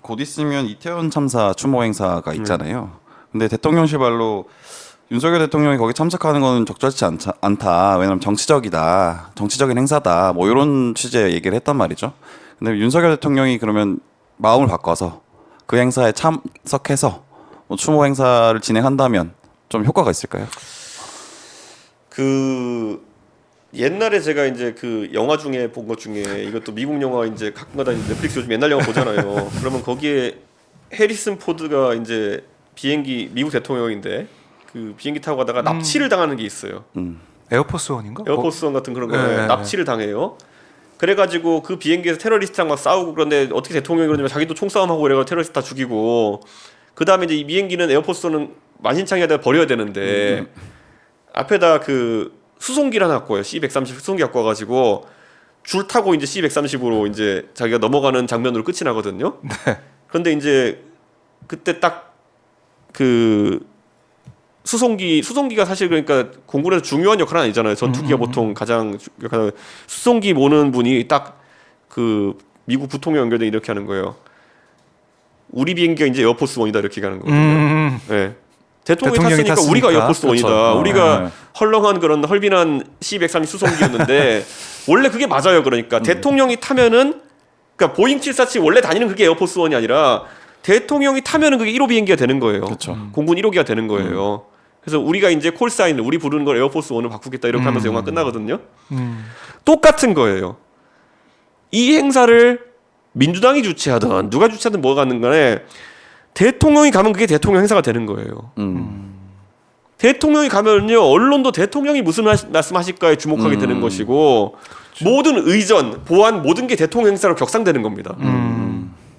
곧 있으면 이태원 참사 추모 행사가 있잖아요. 근데 대통령실 말로 윤석열 대통령이 거기 참석하는 건 적절치 않다. 왜냐면 정치적이다. 정치적인 행사다. 뭐 이런 취지의 얘기를 했단 말이죠. 근데 윤석열 대통령이 그러면 마음을 바꿔서 그 행사에 참석해서 뭐 추모 행사를 진행한다면 좀 효과가 있을까요? 그 옛날에 제가 이제 그 영화 중에 본 것 중에 이것도 미국 영화 이제 가끔가다 넷플릭스 요즘 옛날 영화 보잖아요. 그러면 거기에 해리슨 포드가 이제 비행기 미국 대통령인데 그 비행기 타고 가다가 납치를 당하는 게 있어요. 에어포스 원인가? 에어포스 원 같은 그런 거에 네. 납치를 당해요. 그래가지고 그 비행기에서 테러리스트랑 막 싸우고 그런데 어떻게 대통령이 그러냐면 자기도 총싸움하고 그래가지고 테러리스트 다 죽이고 그 다음에 이제 이 비행기는 에어포스는 만신창이하다 버려야 되는데 앞에다 그 수송기를 하나 갖고 와요. C-130 수송기 갖고 와가지고 줄 타고 이제 C-130으로 이제 자기가 넘어가는 장면으로 끝이 나거든요. 네. 그런데 그때 딱 그 수송기가 사실 그러니까 공군에서 중요한 역할은 아니잖아요. 전투기가 보통 가장 수송기 모는 분이 딱 그 미국 부통령 연결돼 이렇게 하는 거예요. 우리 비행기가 이제 에어포스 원이다 이렇게 가는 거거든요. 네. 대통령이 탔으니까 우리가 에어포스 원이다. 그렇죠. 우리가 헐렁한 그런 헐빈한 C-130 수송기였는데 원래 그게 맞아요. 그러니까 대통령이 타면은 그러니까 보잉 747 원래 다니는 그게 에어포스 원이 아니라 대통령이 타면은 그게 1호 비행기가 되는 거예요. 그렇죠. 공군 1호기가 되는 거예요. 그래서 우리가 이제 콜사인을 우리 부르는 걸 에어포스 원을 바꾸겠다 이렇게 하면서 영화 끝나거든요. 똑같은 거예요. 이 행사를 민주당이 주최하든 누가 주최하든 뭐가 가는 간에 대통령이 가면 그게 대통령 행사가 되는 거예요. 대통령이 가면요 언론도 대통령이 무슨 말씀하실까에 주목하게 되는 것이고 그렇죠. 모든 의전, 보안 모든 게 대통령 행사로 격상되는 겁니다.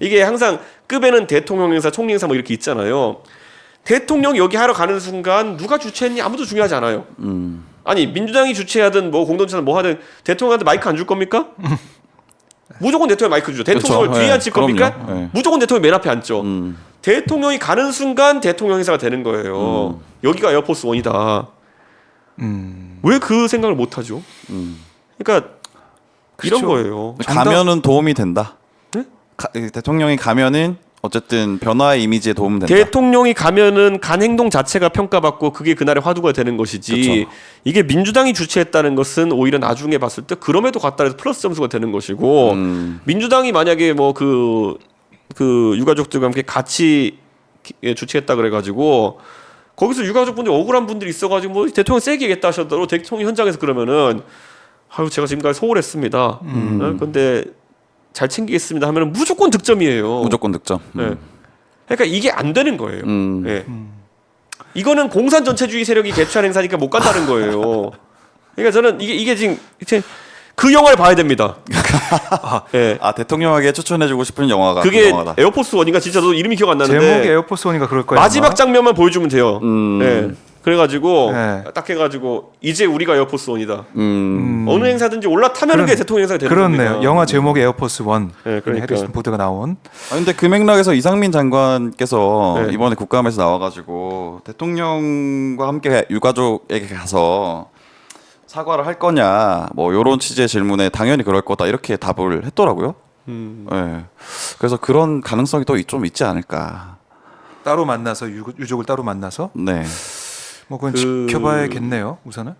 이게 항상 급에는 대통령 행사, 총리 행사 뭐 이렇게 있잖아요. 대통령이 여기 하러 가는 순간 누가 주최했니 아무도 중요하지 않아요. 아니 민주당이 주최하든 뭐 공동체든 뭐 하든 대통령한테 마이크 안 줄 겁니까? 무조건 대통령 마이크 주죠. 대통령을 그렇죠. 뒤에 네, 앉힐 겁니까? 네. 무조건 대통령 맨 앞에 앉죠. 대통령이 가는 순간 대통령 행사가 되는 거예요. 여기가 에어포스 원이다. 왜 그 생각을 못 하죠? 그러니까 이런 그렇죠. 거예요. 가면은 도움이 된다. 네? 대통령이 가면은 어쨌든 변화의 이미지에 도움 된다. 대통령이 가면은 간 행동 자체가 평가받고 그게 그날의 화두가 되는 것이지 그쵸. 이게 민주당이 주최했다는 것은 오히려 나중에 봤을 때 그럼에도 갔다 해서 플러스 점수가 되는 것이고 민주당이 만약에 뭐 그 유가족들과 함께 같이 주최했다 그래가지고 거기서 유가족분들이 억울한 분들이 있어가지고 뭐 대통령 세게 얘기했다 하셨더라도 대통령 현장에서 그러면은 아유 제가 지금까지 소홀했습니다. 근데 잘 챙기겠습니다 하면 무조건 득점이에요. 무조건 득점. 네. 그러니까 이게 안 되는 거예요. 네. 이거는 공산 전체주의 세력이 개최한 행사니까 못 간다는 거예요. 그러니까 저는 이게 지금 그 영화를 봐야 됩니다. 네. 대통령에게 추천해주고 싶은 영화가 그게 그 영화다. 에어포스 원인가 진짜 저도 이름이 기억 안 나는데 제목이 에어포스 원인가 그럴 거예요. 마지막 장면만 보여주면 돼요. 네. 그래가지고 네. 딱 해가지고 이제 우리가 에어포스 원이다. 음. 어느 행사든지 올라타면 그게 대통령 행사가 되는 겁니다. 그렇네요. 영화 제목이 에어포스 원. 네, 그러니까. 해리슨 포드가 나온. 근데 그 맥락에서 이상민 장관께서 네. 이번에 국감에서 나와가지고 대통령과 함께 유가족에게 가서 사과를 할 거냐 뭐 이런 취지의 질문에 당연히 그럴 거다 이렇게 답을 했더라고요. 네. 그래서 그런 가능성이 또 좀 있지 않을까. 따로 만나서 유족을 따로 만나서. 네. 뭐 그건 지켜봐야겠네요. 우선은.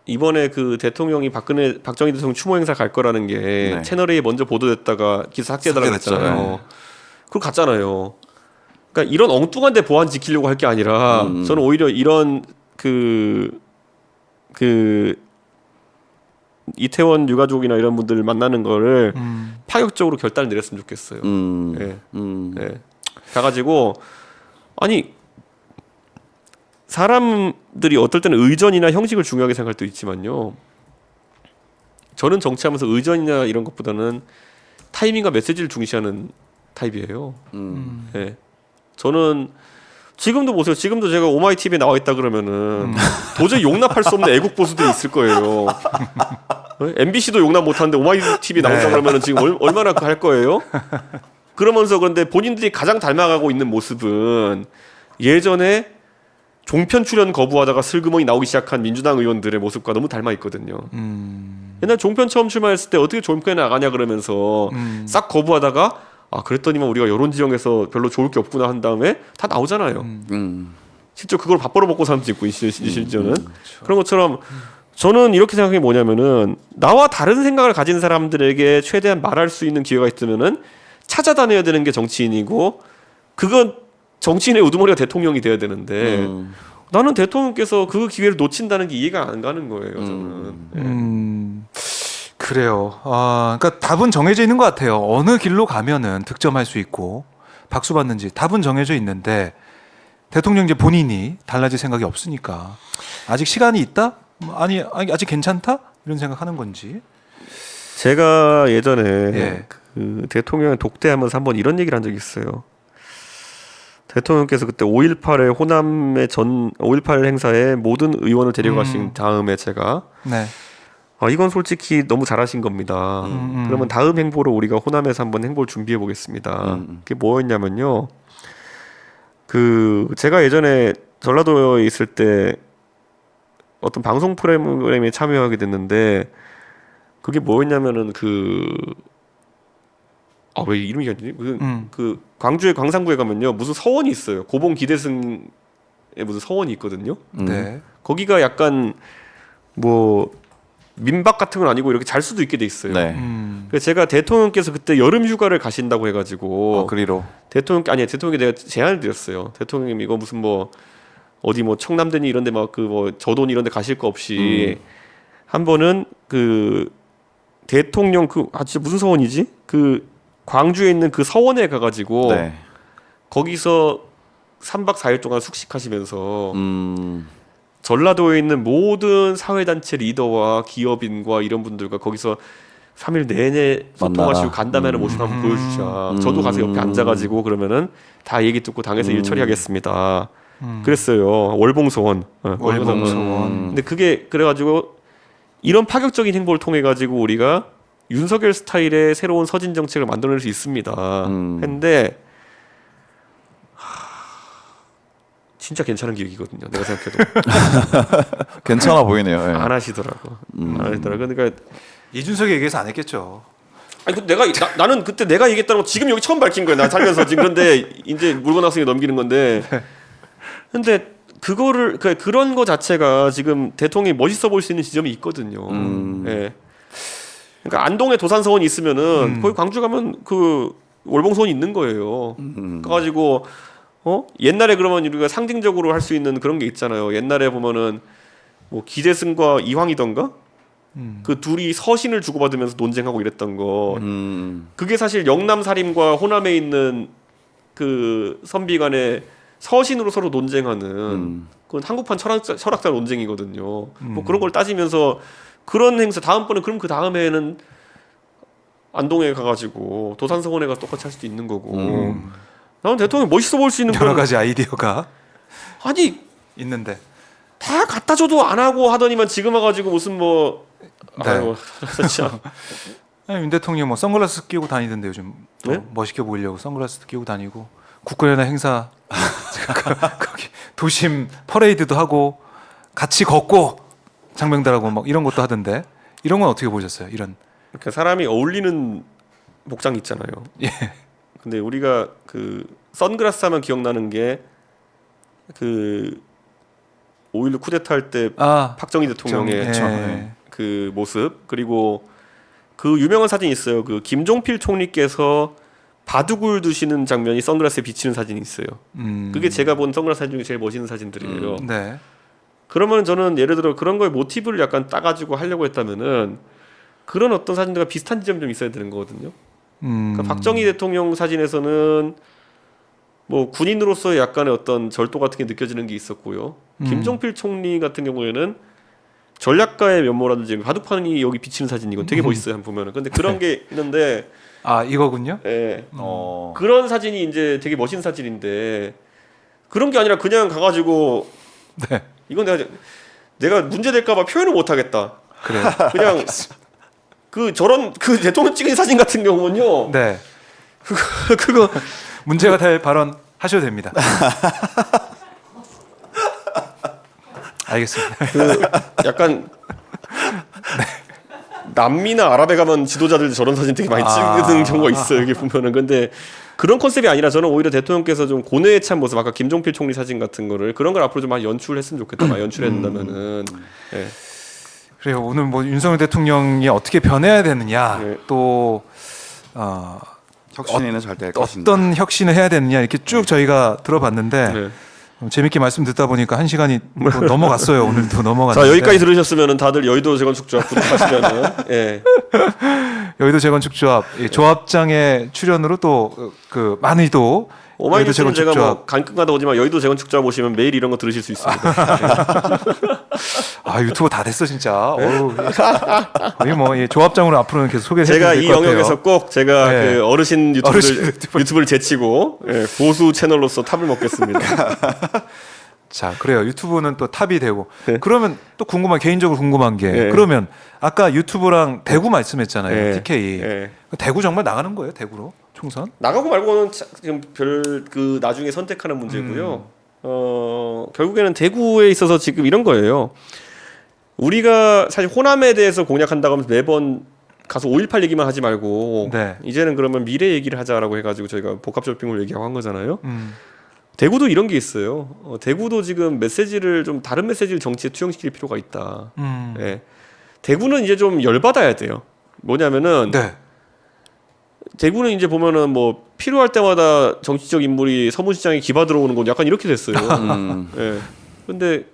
이번에 그 대통령이 박정희 대통령 추모 행사 갈 거라는 게 네. 채널A에 먼저 보도됐다가 기사 삭제해달라고 삭제됐죠. 했잖아요. 네. 그거 갔잖아요. 그러니까 이런 엉뚱한 데 보안 지키려고 할 게 아니라 저는 오히려 이런 그 이태원 유가족이나 이런 분들 만나는 거를 파격적으로 결단을 내렸으면 좋겠어요. 네. 네. 가가지고 아니 사람들이 어떨 때는 의전이나 형식을 중요하게 생각할 때도 있지만요. 저는 정치하면서 의전이나 이런 것보다는 타이밍과 메시지를 중시하는 타입이에요. 네. 저는 지금도 보세요. 지금도 제가 오마이 TV에 나와 있다 그러면은 도저히 용납할 수 없는 애국 보수들이 있을 거예요. MBC도 용납 못하는데 오마이 TV에 나온다 그러면은 지금 얼마나 할 거예요? 그러면서 그런데 본인들이 가장 닮아가고 있는 모습은 예전에 종편 출연 거부하다가 슬그머니 나오기 시작한 민주당 의원들의 모습과 너무 닮아 있거든요. 옛날 종편 처음 출마했을 때 어떻게 종편에 나가냐 그러면서 싹 거부하다가 그랬더니만 우리가 이런 지형에서 별로 좋을 게 없구나 한 다음에 다 나오잖아요. 실제 그걸 밥 벌어 먹고 사는 사람도 있고 실제는 그런 것처럼 저는 이렇게 생각해 뭐냐면은 나와 다른 생각을 가진 사람들에게 최대한 말할 수 있는 기회가 있으면은 찾아다녀야 되는 게 정치인이고 그건 정치인의 우두머리가 대통령이 돼야 되는데 나는 대통령께서 그 기회를 놓친다는 게 이해가 안 가는 거예요. 저는. 그래요. 그러니까 답은 정해져 있는 것 같아요. 어느 길로 가면은 득점할 수 있고 박수 받는지 답은 정해져 있는데 대통령 이제 본인이 달라질 생각이 없으니까 아직 시간이 있다? 아니 아직 괜찮다? 이런 생각하는 건지. 제가 예전에 예. 그 대통령 독대하면서 한번 이런 얘기를 한 적이 있어요. 대통령께서 그때 5.18의 호남의 5.18 행사에 모든 의원을 데려가신 다음에 제가 네. 이건 솔직히 너무 잘하신 겁니다. 그러면 다음 행보로 우리가 호남에서 한번 행보를 준비해 보겠습니다. 그게 뭐였냐면요. 제가 예전에 전라도에 있을 때 어떤 방송 프로그램에 참여하게 됐는데 그게 뭐였냐면은 왜 이름이 안 나지? 그 광주의 광산구에 가면요 무슨 서원이 있어요. 고봉 기대승에 무슨 서원이 있거든요. 네. 거기가 약간 뭐 민박 같은 건 아니고 이렇게 잘 수도 있게 돼 있어요. 네. 그래서 제가 대통령께서 그때 여름 휴가를 가신다고 해가지고 그리로. 대통령께 내가 제안을 드렸어요. 대통령님 이거 무슨 뭐 어디 뭐 청남대니 이런데 막 저돈 이런데 가실 거 없이 한 번은 대통령 진짜 무슨 서원이지? 광주에 있는 그 서원에 가가지고 네. 거기서 3박 4일 동안 숙식하시면서 전라도에 있는 모든 사회단체 리더와 기업인과 이런 분들과 거기서 3일 내내 소통하시고 간담회를 모습 한번 보여주자. 저도 가서 옆에 앉아가지고 그러면은 다 얘기 듣고 당에서 일 처리하겠습니다. 그랬어요. 월봉소원. 월봉소원. 근데 그게 그래가지고 이런 파격적인 행보를 통해 가지고 우리가 윤석열 스타일의 새로운 서진 정책을 만들어낼 수 있습니다. 했는데 진짜 괜찮은 기획이거든요. 내가 생각해도 괜찮아 보이네요. 예. 안 하시더라고. 안 하시더라고. 그러니까 이준석이 얘기해서 안 했겠죠. 아니 근데 나는 그때 내가 얘기했다는 거 지금 여기 처음 밝힌 거야. 나 살면서 지금. 그런데 이제 물건 학생이 넘기는 건데. 근데 그런 거 자체가 지금 대통령이 멋있어 보일 수 있는 지점이 있거든요. 예. 그러니까 안동에 도산서원이 있으면은 거기 광주 가면 월봉소원이 있는 거예요. 그래가지고 옛날에 그러면 우리가 상징적으로 할 수 있는 그런 게 있잖아요. 옛날에 보면은 뭐 기대승과 이황이던가 그 둘이 서신을 주고받으면서 논쟁하고 이랬던 거. 그게 사실 영남사림과 호남에 있는 그 선비간의 서신으로 서로 논쟁하는 그건 한국판 철학자 논쟁이거든요. 뭐 그런 걸 따지면서 그런 행사 다음번에 그럼 그 다음에는 안동에 가가지고 도산서원에 가서 똑같이 할 수도 있는 거고. 나는 대통령 멋있어 보일 수 있는 여러 가지 아이디어가 아니 있는데 다 갖다 줘도 안 하고 하더니만 지금 와가지고 무슨 뭐 네. 아유 진짜 윤 대통령 뭐 선글라스 끼고 다니던데 요즘 네? 멋있게 보이려고 선글라스 끼고 다니고 국군연합 행사 거기 도심 퍼레이드도 하고 같이 걷고 장병들하고 막 이런 것도 하던데 이런 건 어떻게 보셨어요? 이런 그러니까 사람이 어울리는 복장 있잖아요. 예. 근데 우리가 선글라스 하면 기억나는 게 5.16 쿠데타 할 때 박정희 대통령의 예. 그 모습 그리고 그 유명한 사진이 있어요. 김종필 총리께서 바둑을 두시는 장면이 선글라스에 비치는 사진이 있어요. 그게 제가 본 선글라스 사진 중에 제일 멋있는 사진들이에요. 네. 그러면 저는 예를 들어 그런 거에 모티브를 약간 따가지고 하려고 했다면은 그런 어떤 사진들과 비슷한 지점이 좀 있어야 되는 거거든요. 그러니까 박정희 대통령 사진에서는 뭐 군인으로서의 약간의 어떤 절도 같은 게 느껴지는 게 있었고요. 김종필 총리 같은 경우에는 전략가의 면모라든지 바둑판이 여기 비치는 사진 이건 되게 멋있어요. 한번 보면은. 근데 그런 게 있는데 이거군요. 예. 그런 사진이 이제 되게 멋있는 사진인데 그런 게 아니라 그냥 가가지고 네. 이건 내가 문제 될까봐 표현을 못 하겠다. 그래. 그냥 저런 대통령 찍은 사진 같은 경우는요. 네. 그거 문제가 될 발언 하셔도 됩니다. 알겠습니다. 약간 남미나 아랍에 가면 지도자들 저런 사진 되게 많이 찍는 경우가 있어요. 여기 보면은. 근데 그런 컨셉이 아니라 저는 오히려 대통령께서 좀 고뇌에 찬 모습, 아까 김종필 총리 사진 같은 거를 그런 걸 앞으로 좀 많이 연출했으면 좋겠다. 많이 연출해낸다면은. 예. 그래요. 오늘 뭐 윤석열 대통령이 어떻게 변해야 되느냐, 네. 또 혁신에는 잘 될 것인가. 어떤 혁신을 해야 되느냐 이렇게 쭉 저희가 들어봤는데 네. 재밌게 말씀 듣다 보니까 1시간이 또 넘어갔어요. 오늘도 넘어갔는데. 자, 여기까지 들으셨으면은 다들 여의도 재건축조합 구독하시면은 예. 여의도 재건축조합 조합장의 출연으로 또 그 많이도 오마이뉴스는 제가 뭐 가끔가다 오지만 여의도 재건축조합 보시면 매일 이런 거 들으실 수 있습니다. 아 유튜버 다 됐어 진짜. 어우, 거의 뭐 조합장으로 앞으로는 계속 소개해 드릴 것 제가 같아요. 이 영역에서 꼭 제가 네. 그 어르신 유튜브를 제치고 예, 보수 채널로서 탑을 먹겠습니다. 자 그래요. 유튜브는 또 탑이 되고 네. 그러면 또 개인적으로 궁금한 게 네. 그러면 아까 유튜브랑 대구 말씀했잖아요. 네. TK 예. 대구 정말 나가는 거예요? 대구로 총선? 나가고 말고는 지금 별 그 나중에 선택하는 문제고요. 결국에는 대구에 있어서 지금 이런 거예요. 우리가 사실 호남에 대해서 공략한다고 하면 매번 가서 5.18 얘기만 하지 말고 네. 이제는 그러면 미래 얘기를 하자라고 해가지고 저희가 복합쇼핑몰 얘기하고 한 거잖아요. 대구도 이런 게 있어요. 대구도 지금 메시지를 좀 다른 메시지를 정치에 투영시킬 필요가 있다. 예. 대구는 이제 좀 열받아야 돼요. 뭐냐면은 네. 대구는 이제 보면은 뭐 필요할 때마다 정치적 인물이 서문시장에 기바 들어오는 건 약간 이렇게 됐어요. 예. 근데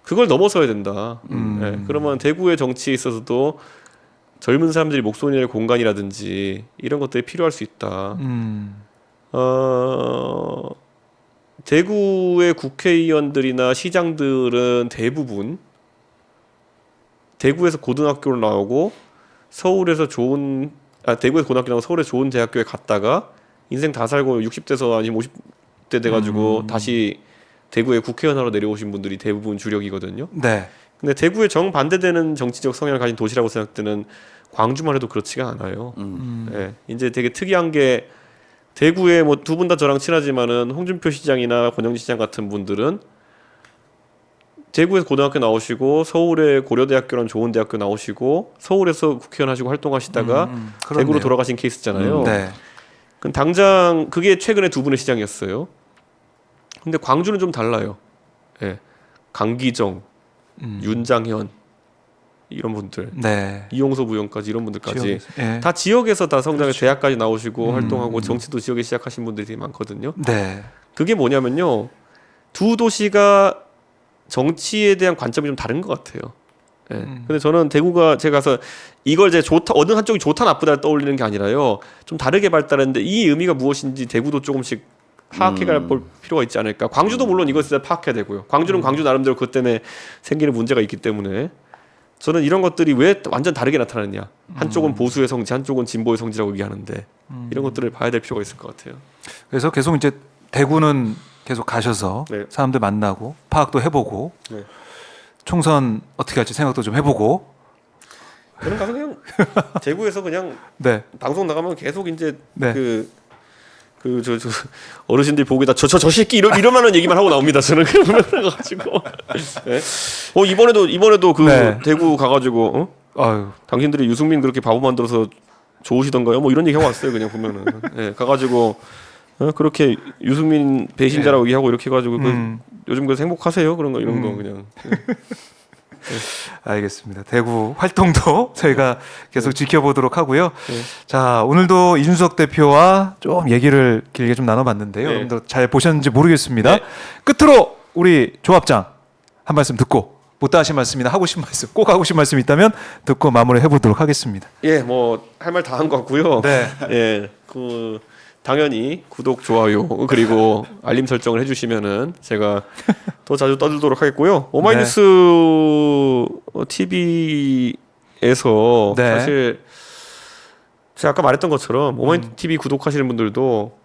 그걸 넘어서야 된다. 예. 그러면 대구의 정치에 있어서도 젊은 사람들이 목소리 낼 공간이라든지 이런 것들이 필요할 수 있다. 대구의 국회의원들이나 시장들은 대부분 대구에서 고등학교를 나오고 서울에서 대구에서 고등학교 나오고 서울에 좋은 대학교에 갔다가 인생 다 살고 60대서 아니면 50대 돼가지고 다시 대구에 국회의원으로 내려오신 분들이 대부분 주력이거든요. 네. 근데 대구에 정반대되는 정치적 성향을 가진 도시라고 생각되는 광주만 해도 그렇지가 않아요. 예, 이제 되게 특이한 게 대구에 뭐 두 분 다 저랑 친하지만은 홍준표 시장이나 권영진 시장 같은 분들은 대구에서 고등학교 나오시고 서울에 고려대학교라는 좋은 대학교 나오시고 서울에서 국회의원 하시고 활동하시다가 대구로 돌아가신 케이스잖아요. 네. 그럼 당장 그게 최근에 두 분의 시장이었어요. 근데 광주는 좀 달라요. 예. 강기정, 윤장현 이런 분들, 네. 이용섭 의원까지 이런 분들까지 지역에서, 예. 다 지역에서 다 성장해 그렇죠. 대학까지 나오시고 활동하고 정치도 지역에 시작하신 분들이 되게 많거든요. 네. 그게 뭐냐면요, 두 도시가 정치에 대한 관점이 좀 다른 것 같아요. 예. 근데 저는 대구가 제가 가서 이걸 제 좋다 어느 한쪽이 좋다 나쁘다 떠올리는 게 아니라요, 좀 다르게 발달했는데 이 의미가 무엇인지 대구도 조금씩 파악해갈 필요가 있지 않을까. 광주도 물론 이것을 파악해야 되고요. 광주는 광주 나름대로 그것 때문에 생기는 문제가 있기 때문에 저는 이런 것들이 왜 완전 다르게 나타나느냐. 한쪽은 보수의 성지, 한쪽은 진보의 성지라고 얘기하는데 이런 것들을 봐야 될 필요가 있을 것 같아요. 그래서 계속 이제 대구는 계속 가셔서 네. 사람들 만나고 파악도 해보고 네. 총선 어떻게 할지 생각도 좀 해보고. 저는 가서 그냥 대구에서 그냥 네. 방송 나가면 계속 이제 네. 저 어르신들 보기다 저 새끼 이러면은 얘기만 하고 나옵니다. 저는 그래 가지고 네? 이번에도 그 네. 대구 가가지고 아유. 당신들이 유승민 그렇게 바보 만들어서 좋으시던가요? 뭐 이런 얘기 하고 왔어요. 그냥 보면은 가가지고 그렇게 유승민 배신자라고 얘기하고 이렇게 해가지고 요즘 그래서 행복하세요? 그런 거 이런 거 그냥. 알겠습니다. 대구 활동도 저희가 계속 지켜보도록 하고요. 네. 자, 오늘도 이준석 대표와 좀 얘기를 길게 좀 나눠봤는데요. 네. 여러분들 잘 보셨는지 모르겠습니다. 네. 끝으로 우리 조합장 한 말씀 듣고 못다 하신 말씀이나 하고 싶은 말씀, 꼭 하고 싶은 말씀 있다면 듣고 마무리 해보도록 하겠습니다. 예, 뭐 할 말 다 한 것 같고요. 네. 예, 당연히 구독, 좋아요 그리고 알림 설정을 해주시면은 제가 더 자주 떠들도록 하겠고요. 오마이뉴스 TV에서 네. 사실 제가 아까 말했던 것처럼 오마이뉴스 TV 구독하시는 분들도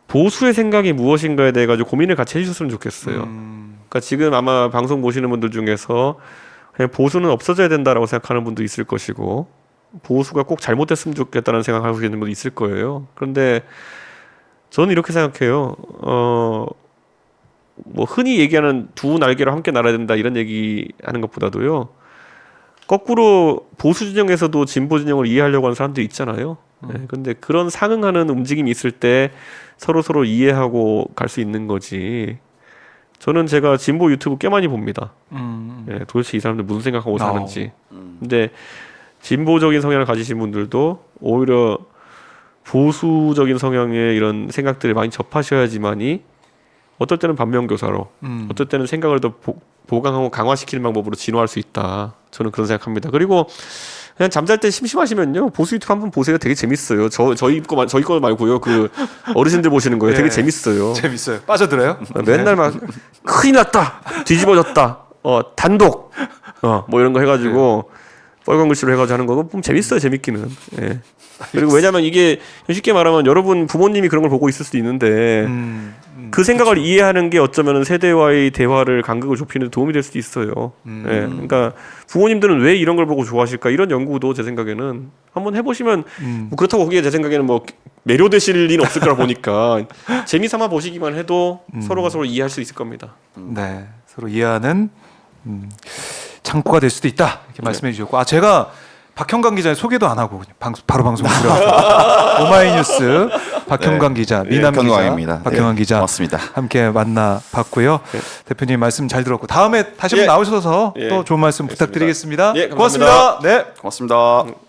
보수의 생각이 무엇인가에 대해 가지고 고민을 같이 해주셨으면 좋겠어요. 그러니까 지금 아마 방송 보시는 분들 중에서 그냥 보수는 없어져야 된다라고 생각하는 분도 있을 것이고, 보수가 꼭 잘못됐으면 좋겠다는 생각하고 계시는 분도 있을 거예요. 그런데 저는 이렇게 생각해요. 뭐 흔히 얘기하는 두 날개로 함께 날아야 된다 이런 얘기 하는 것보다도요, 거꾸로 보수 진영에서도 진보 진영을 이해하려고 하는 사람들이 있잖아요. 근데 그런 상응하는 움직임이 있을 때 서로 이해하고 갈 수 있는 거지. 저는 제가 진보 유튜브 꽤 많이 봅니다. 도대체 이 사람들 무슨 생각하고 사는지. 근데 진보적인 성향을 가지신 분들도 오히려 보수적인 성향의 이런 생각들을 많이 접하셔야지만이 어떨 때는 반면교사로, 어떨 때는 생각을 더 보강하고 강화시키는 방법으로 진화할 수 있다. 저는 그런 생각합니다. 그리고 그냥 잠잘 때 심심하시면요 보수 유튜브 한번 보세요. 되게 재밌어요. 저희 거 말고요. 그 어르신들 보시는 거예요. 되게 재밌어요. 재밌어요. 빠져들어요? 맨날 막 큰일 났다, 뒤집어졌다, 단독, 뭐 이런 거 해가지고 빨간 글씨로 해가지고 하는 거 보면 재밌어요. 재밌기는. 예. 그리고 왜냐하면 이게 쉽게 말하면 여러분 부모님이 그런 걸 보고 있을 수도 있는데 그 생각을 이해하는 게 어쩌면 세대와의 대화를 간극을 좁히는 데 도움이 될 수도 있어요. 예. 그러니까 부모님들은 왜 이런 걸 보고 좋아하실까 이런 연구도 제 생각에는 한번 해보시면 뭐 그렇다고 거기에 제 생각에는 뭐 매료되실 리는 없을 거라 보니까 재미삼아 보시기만 해도 서로가 서로 이해할 수 있을 겁니다. 네, 서로 이해하는 창구가 될 수도 있다 이렇게 말씀해 주셨고, 제가 박형광 기자의 소개도 안 하고 그냥 바로 방송 들어가서 오마이뉴스 박형광 기자, 미남 기자, 박형광입니다. 박형광 기자 고맙습니다. 함께 만나봤고요. 대표님 말씀 잘 들었고 다음에 다시 한번 나오셔서 또 좋은 말씀 부탁드리겠습니다. 예, 감사합니다. 고맙습니다. 네. 고맙습니다.